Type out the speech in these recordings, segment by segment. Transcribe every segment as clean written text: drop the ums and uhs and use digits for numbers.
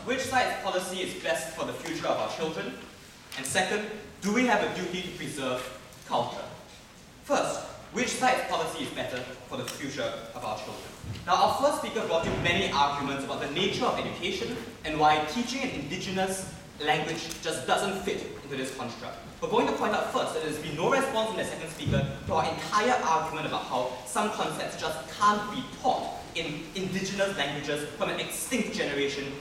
which side's policy is best for the future of our children? And second, do we have a duty to preserve culture? First, which side's policy is better for the future of our children? Now, our first speaker brought you many arguments about the nature of education and why teaching an indigenous language just doesn't fit into this construct. We're going to point out first that there's been no response from the second speaker to our entire argument about how some concepts just can't be taught in indigenous languages from an extinct generation,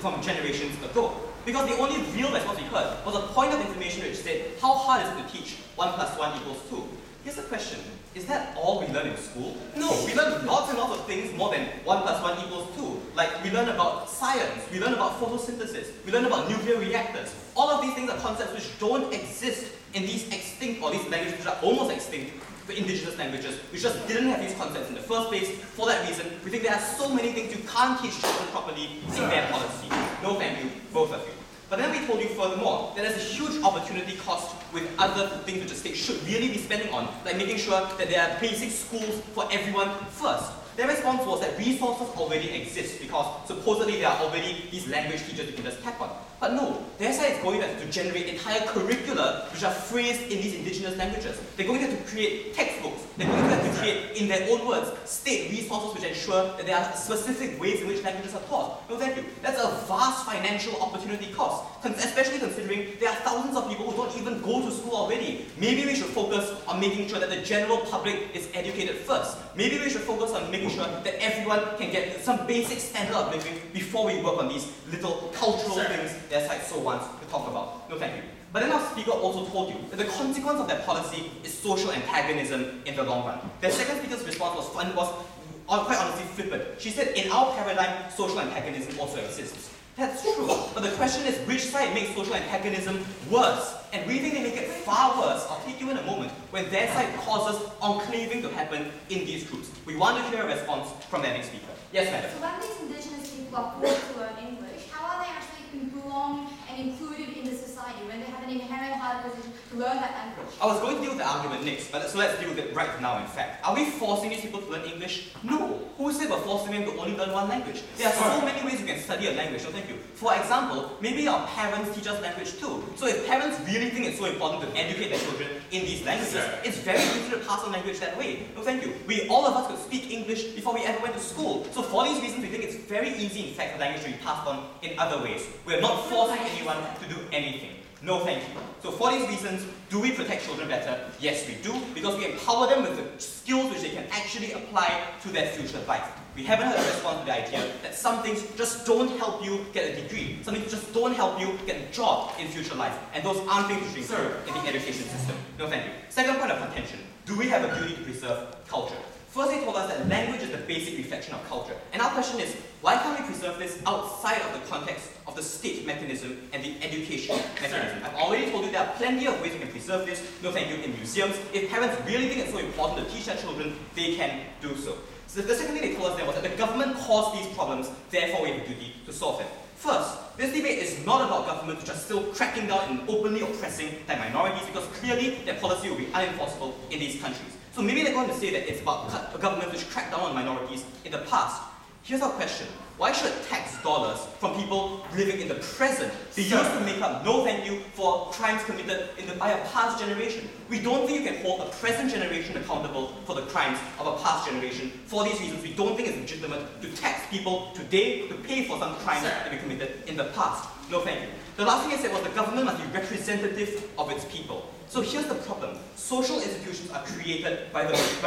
from generations ago. Because the only real response we heard was a point of information which said, how hard is it to teach 1 + 1 = 2? Here's the question, is that all we learn in school? No, we learn lots and lots of things more than 1 + 1 = 2. Like, we learn about science, we learn about photosynthesis, we learn about nuclear reactors. All of these things are concepts which don't exist in these extinct, or these languages which are almost extinct, the indigenous languages, which just didn't have these concepts in the first place. For that reason, we think there are so many things you can't teach children properly in their policy. No thank you, both of you. But then we told you furthermore that there's a huge opportunity cost with other things which the state should really be spending on, like making sure that there are basic schools for everyone first. Their response was that resources already exist because supposedly there are already these language teachers you can just tap on. But no, their side is going to have to generate entire curricula which are phrased in these indigenous languages. They're going to have to create textbooks. They're going to have to create, in their own words, state resources which ensure that there are specific ways in which languages are taught. No thank you. That's a vast financial opportunity cost, especially considering there are thousands of people who don't even go to school already. Maybe we should focus on making sure that the general public is educated first. Maybe we should focus on making sure that everyone can get some basic standard of living before we work on these little cultural things their side so wants to talk about. No thank you. But then our speaker also told you that the consequence of that policy is social antagonism in the long run. Their second speaker's response was quite honestly flippant. She said, in our paradigm, social antagonism also exists. That's true, but the question is which side makes social antagonism worse? And we think they make it far worse, I'll take you in a moment, when their side causes enclaving to happen in these groups. We want to hear a response from their next speaker. Yes, madam. So when these indigenous people are forced to learn English, how are they actually belong and included in the society when they have an inherent hard position to learn that language? I was going to deal with the argument next, but so let's deal with it right now, in fact. Are we forcing these people to learn English? No. Who said we're forcing them to only learn one language? There are so many ways you can study a language, so thank you. For example, maybe our parents teach us language too. So if parents really think it's so important to educate their children in these languages, it's very easy to pass on language that way. No thank you. All of us could speak English before we ever went to school. So for these reasons, we think it's very easy, in fact, for language to be passed on in other ways. We're not forcing anyone to do anything. No thank you. So for these reasons, do we protect children better? Yes, we do, because we empower them with the skills which they can actually apply to their future life. We haven't heard a response to the idea that some things just don't help you get a degree. Some things just don't help you get a job in future life. And those aren't things which we include in the education system. No thank you. Second point of contention. Do we have a duty to preserve culture? First, they told us that language is the basic reflection of culture. And our question is, why can't we preserve this outside of the context of the state mechanism and the education mechanism? I've already told you there are plenty of ways we can preserve this. No thank you, in museums. If parents really think it's so important to teach their children, they can do so. So the second thing they told us there was that the government caused these problems, therefore we have a duty to solve them. First, this debate is not about governments which are still cracking down and openly oppressing their minorities, because clearly their policy will be unenforceable in these countries. So maybe they're going to say that it's about governments which cracked down on minorities in the past. Here's our question. Why should tax dollars from people living in the present be used to make up no thank you for crimes committed by a past generation? We don't think you can hold a present generation accountable for the crimes of a past generation. For these reasons, we don't think it's legitimate to tax people today to pay for some crimes that were committed in the past. No thank you. The last thing I said was the government must be representative of its people. So here's the problem. Social institutions are created by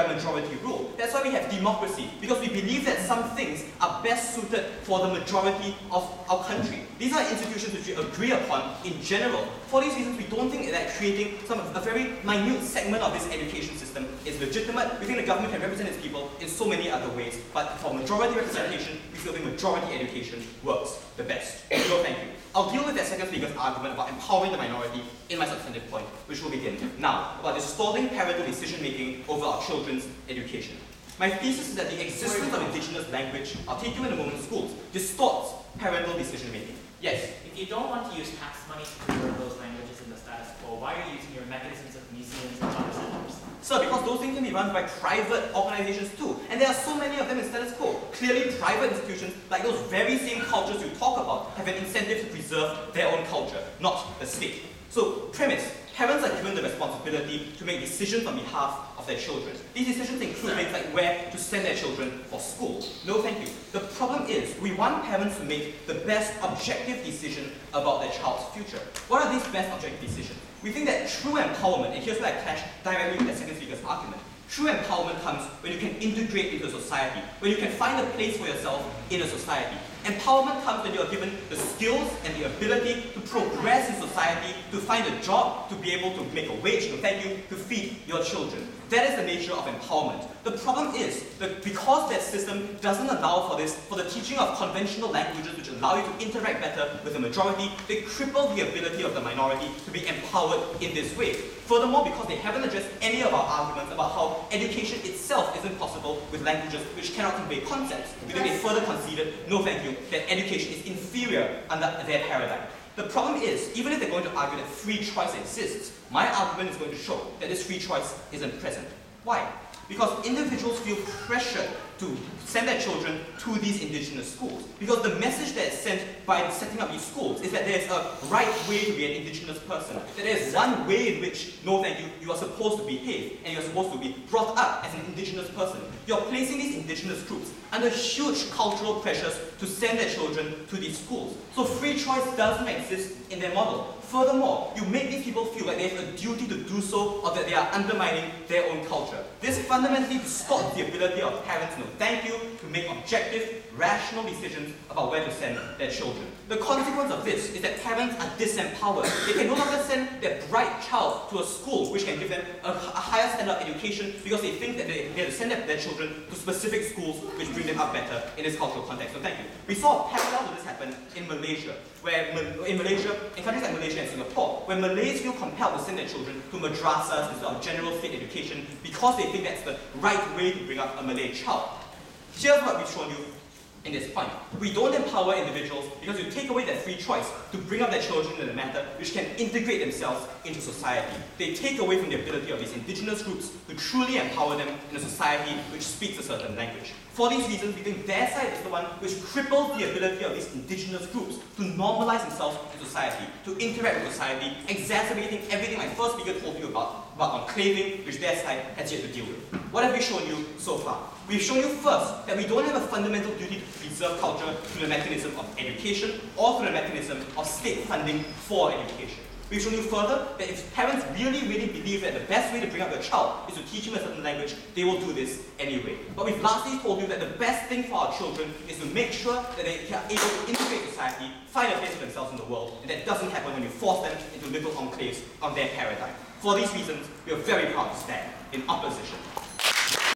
majority rule. That's why we have democracy, because we believe that some things are best suited for the majority of our country. These are institutions which we agree upon in general. For these reasons, we don't think that creating a very minute segment of this education system is legitimate. We think the government can represent its people in so many other ways, but for majority representation, we feel the majority education works the best. So thank you. I'll deal with that second speaker's argument about empowering the minority in my substantive point, which will begin now, about distorting parental decision-making over our children's education. My thesis is that the existence of indigenous language, I'll take you in a moment, schools, distorts parental decision-making. Yes? If you don't want to use tax money to preserve those languages in the status quo, why are you using your mechanisms of museums and other centers? Sir, because those things can be run by private organizations too. And there are so many of them in status quo. Clearly, private institutions, like those very same cultures you talk about, have an incentive to preserve their own culture, not the state. So, premise, parents are given the responsibility to make decisions on behalf of their children. These decisions include things like where to send their children for school. No thank you. The problem is, we want parents to make the best objective decision about their child's future. What are these best objective decisions? We think that true empowerment, and here's where I clash directly with the second speaker's argument. True empowerment comes when you can integrate into a society, when you can find a place for yourself in a society. Empowerment comes when you are given the skills and the ability to progress in society, to find a job, to be able to make a wage, to thank you, to feed your children. That is the nature of empowerment. The problem is that because that system doesn't allow for this, for the teaching of conventional languages which allow you to interact better with the majority, they cripple the ability of the minority to be empowered in this way. Furthermore, because they haven't addressed any of our arguments about how education itself isn't possible with languages which cannot convey concepts, we think they further conceded, no thank you, that education is inferior under their paradigm. The problem is, even if they're going to argue that free choice exists, my argument is going to show that this free choice isn't present. Why? Because individuals feel pressured to send their children to these indigenous schools. Because the message that is sent by setting up these schools is that there's a right way to be an indigenous person. That there's one way in which, no thank you, you are supposed to behave, and you're supposed to be brought up as an indigenous person. You're placing these indigenous groups under huge cultural pressures to send their children to these schools. So free choice doesn't exist in their model. Furthermore, you make these people feel like they have a duty to do so, or that they are undermining their own culture. This fundamentally distorts the ability of parents, no thank you, to make objective, rational decisions about where to send their children. The consequence of this is that parents are disempowered. They can no longer send their bright child to a school which can give them a higher standard of education because they think that they have to send their children to specific schools which bring them up better in this cultural context. So thank you. We saw a parallel to this happen in Malaysia, where in countries like Malaysia and Singapore, where Malays feel compelled to send their children to madrasas instead of general state education because they think that's the right way to bring up a Malay child. Here's what we've shown you in this point. We don't empower individuals because you take away their free choice to bring up their children in a manner which can integrate themselves into society. They take away from the ability of these indigenous groups to truly empower them in a society which speaks a certain language. For these reasons, we think their side is the one which cripples the ability of these indigenous groups to normalize themselves in society, to interact with society, exacerbating everything my first speaker told you about enclaving, which their side has yet to deal with. What have we shown you so far? We've shown you first that we don't have a fundamental duty to preserve culture through the mechanism of education or through the mechanism of state funding for education. We've shown you further that if parents really believe that the best way to bring up their child is to teach them a certain language, they will do this anyway. But we've lastly told you that the best thing for our children is to make sure that they are able to integrate society, find a place for themselves in the world, and that doesn't happen when you force them into little enclaves on their paradigm. For these reasons, we are very proud to stand in opposition